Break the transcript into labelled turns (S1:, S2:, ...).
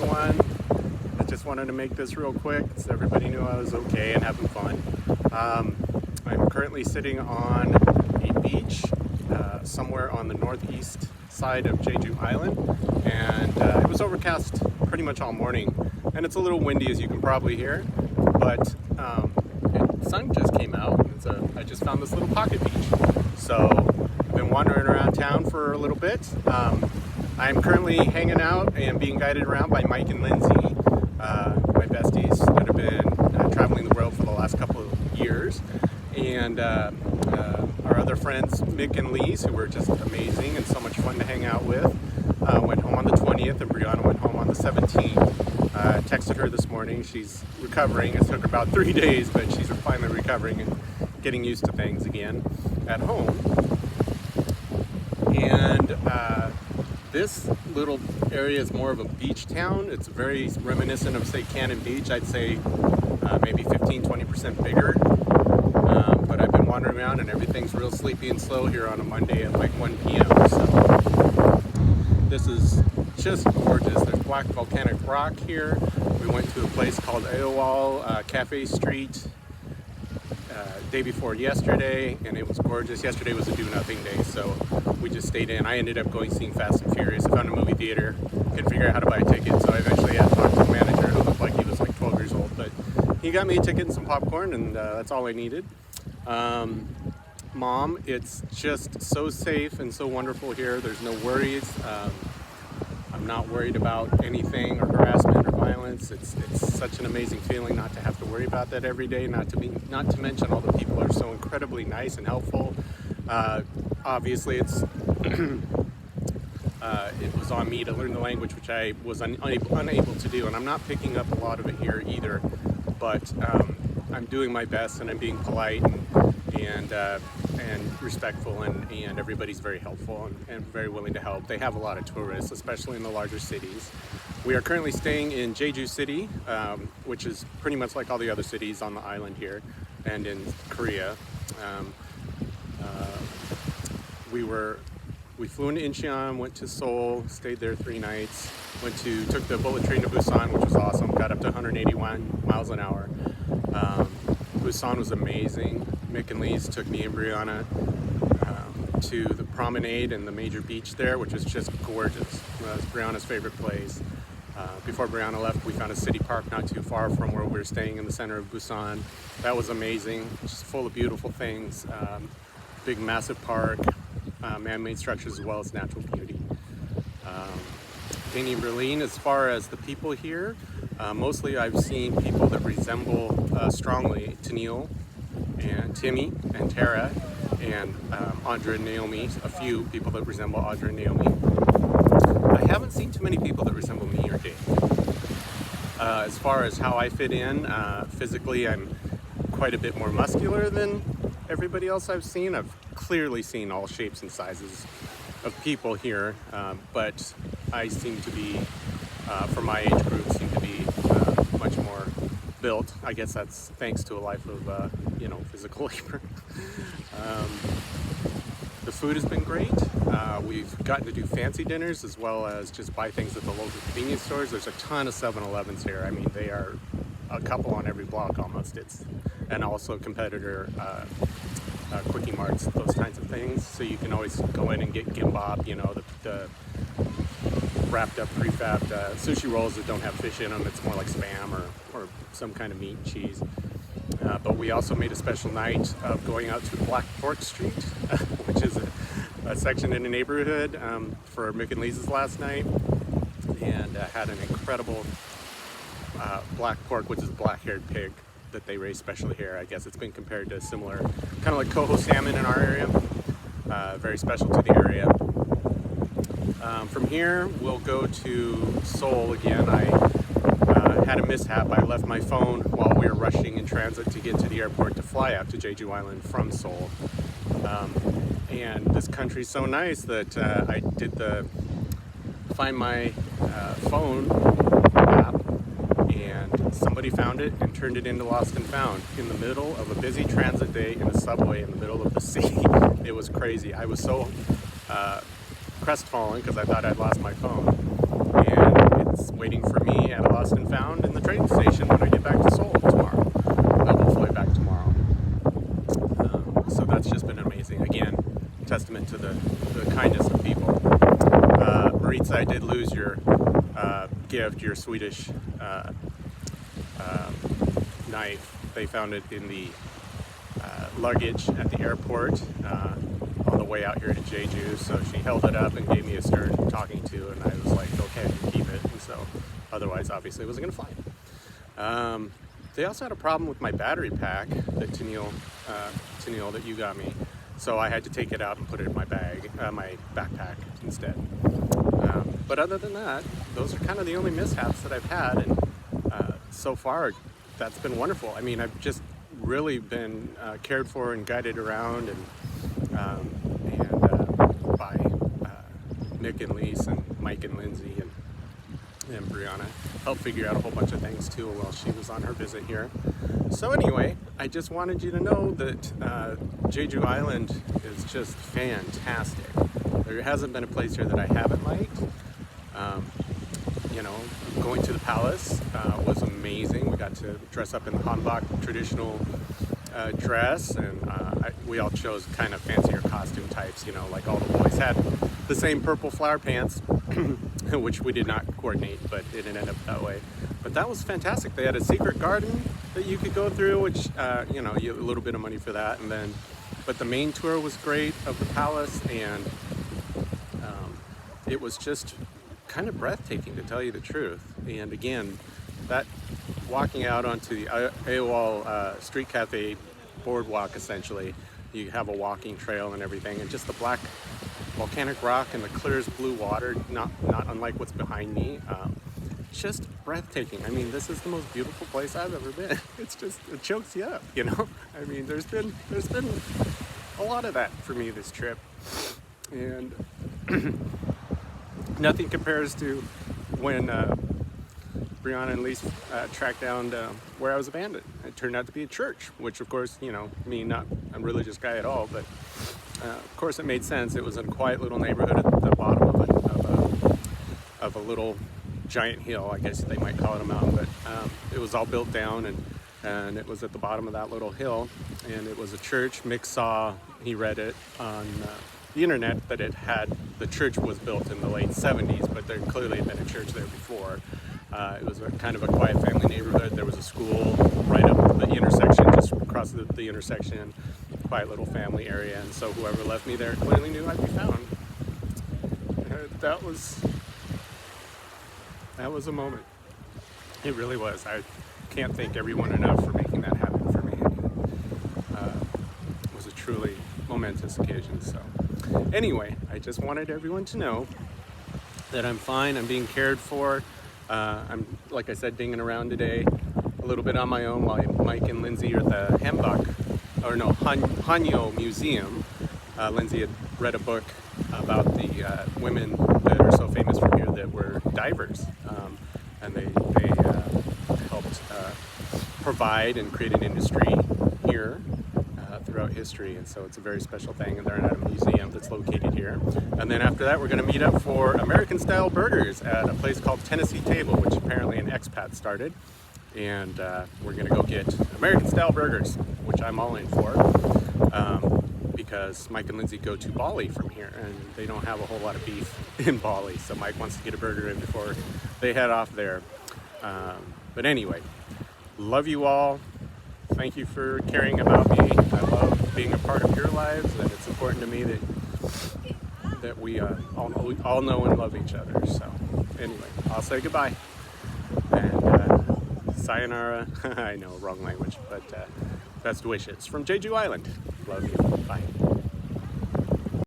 S1: everyone. I just wanted to make this real quick so everybody knew I was okay and having fun. I'm currently sitting on a beach somewhere on the northeast side of Jeju Island, and it was overcast pretty much all morning, and it's a little windy, as you can probably hear, but the sun just came out, and so I just found this little pocket beach. So I've been wandering around town for a little bit. I'm currently hanging out and being guided around by Mike and Lindsay, my besties that have been traveling the world for the last couple of years, and our other friends, Mick and Lise, who were just amazing and so much fun to hang out with, went home on the 20th, and Brianna went home on the 17th. I texted her this morning. She's recovering. It took her about 3 days, but she's finally recovering and getting used to things again at home. And this little area is more of a beach town. It's very reminiscent of, say, Cannon Beach. I'd say maybe 15-20% bigger. But I've been wandering around and everything's real sleepy and slow here on a Monday at like 1 p.m. So this is just gorgeous. There's black volcanic rock here. We went to a place called AOL Cafe Street day before yesterday, and it was gorgeous. Yesterday was a do-nothing day, so we just stayed in. I ended up going seeing Fast and Furious. I found a movie theater, couldn't figure out how to buy a ticket, so I eventually had to talk to the manager, who looked like he was like 12 years old, but he got me a ticket and some popcorn, and that's all I needed. Mom, it's just so safe and so wonderful here. There's no worries. I'm not worried about anything or harassment or violence. It's such an amazing feeling not to have to worry about that every day. Not to mention all the people are so incredibly nice and helpful. Obviously, it was on me to learn the language, which I was unable to do, and I'm not picking up a lot of it here either. But I'm doing my best, and I'm being polite and respectful, and everybody's very helpful and very willing to help. They have a lot of tourists, especially in the larger cities. We are currently staying in Jeju City, which is pretty much like all the other cities on the island here and in Korea. We flew into Incheon, went to Seoul, stayed there 3 nights, took the bullet train to Busan, which was awesome, got up to 181 miles an hour. Busan was amazing. Mick and Lise took me and Brianna to the promenade and the major beach there, which is just gorgeous. It was Brianna's favorite place. Before Brianna left, we found a city park not too far from where we were staying in the center of Busan. That was amazing, just full of beautiful things. Big, massive park, man-made structures as well as natural beauty. In Berlin, as far as the people here, mostly I've seen people that resemble strongly Tennille and Timmy and Tara and Audra and Naomi, a few people that resemble Audra and Naomi. I haven't seen too many people that resemble me or Dave. As far as how I fit in, physically I'm quite a bit more muscular than everybody else I've seen. I've clearly seen all shapes and sizes of people here, but I seem to be, for my age group, seem to be much more built. I guess that's thanks to a life of, physical labor. The food has been great. We've gotten to do fancy dinners as well as just buy things at the local convenience stores. There's a ton of 7-Elevens here. I mean, they are a couple on every block almost. And also competitor quickie marts, those kinds of things. So you can always go in and get gimbap, the wrapped up, prefabbed sushi rolls that don't have fish in them. It's more like Spam or some kind of meat and cheese. But we also made a special night of going out to Black Pork Street, which is a section in the neighborhood for Mick and Lisa's last night, and had an incredible black pork, which is a black-haired pig that they raise specially here. I guess it's been compared to similar, kind of like coho salmon in our area, very special to the area. From here, we'll go to Seoul again. I had a mishap. I left my phone while we were rushing in transit to get to the airport to fly out to Jeju Island from Seoul. And this country's so nice that I did find my phone app, and somebody found it and turned it into Lost and Found in the middle of a busy transit day in a subway in the middle of the city. It was crazy. I was so crestfallen because I thought I'd lost my phone, and it's waiting for me did lose your gift, your Swedish knife. They found it in the luggage at the airport on the way out here to Jeju. So she held it up and gave me a stern talking to, and I was like, okay, I can keep it. And so otherwise, obviously, it wasn't going to fly. They also had a problem with my battery pack that Tennille that you got me. So I had to take it out and put it in my bag, my backpack instead. But other than that, those are kind of the only mishaps that I've had, and so far, that's been wonderful. I mean, I've just really been cared for and guided around, and by Nick and Lise and Mike and Lindsay and Brianna helped figure out a whole bunch of things too while she was on her visit here. So anyway, I just wanted you to know that Jeju Island is just fantastic. There hasn't been a place here that I haven't liked. You know, going to the palace was amazing. We got to dress up in the hanbok traditional dress, and we all chose kind of fancier costume types. You know, like all the boys had the same purple flower pants, which we did not coordinate, but it ended up that way. But that was fantastic. They had a secret garden that you could go through, which you know, you a little bit of money for that, and then, but the main tour was great of the palace, and it was just kind of breathtaking, to tell you the truth. And again, that walking out onto the AOL Street Cafe boardwalk, essentially, you have a walking trail and everything, and just the black volcanic rock and the clear as blue water, not unlike what's behind me. Just breathtaking. I mean, this is the most beautiful place I've ever been. It's just, it chokes you up, you know? I mean, there's been a lot of that for me this trip, and nothing compares to when Brianna and Lise tracked down where I was abandoned. It turned out to be a church, which of course, you know, me, not a religious guy at all, but of course it made sense. It was in a quiet little neighborhood at the bottom of a little giant hill, I guess they might call it a mountain, but it was all built down, and it was at the bottom of that little hill, and it was a church. Mick saw, he read it on the internet that the church was built in the late 70s, but there clearly had been a church there before. It was a kind of a quiet family neighborhood. There was a school right up the intersection, just across the intersection, quiet little family area, and so whoever left me there clearly knew I'd be found. That was a moment. It really was. I can't thank everyone enough for making that happen for me. It was a truly momentous occasion. So anyway, I just wanted everyone to know that I'm fine. I'm being cared for. I'm, like I said, dinging around today a little bit on my own while Mike and Lindsay are at the Hanyo Museum. Lindsay had read a book about the women that are so famous from here that were divers, and they helped provide and create an industry here throughout history, and so it's a very special thing, and they're at a museum that's located here. And then after that, we're going to meet up for American-style burgers at a place called Tennessee Table, which apparently an expat started, and we're going to go get American-style burgers, which I'm all in for, because Mike and Lindsay go to Bali from here, and they don't have a whole lot of beef in Bali, so Mike wants to get a burger in before they head off there. But anyway, love you all. Thank you for caring about me. I love being a part of your lives, and it's important to me that we all know and love each other. So anyway, I'll say goodbye, and sayonara. I know, wrong language, but best wishes from Jeju Island. Love you. Bye.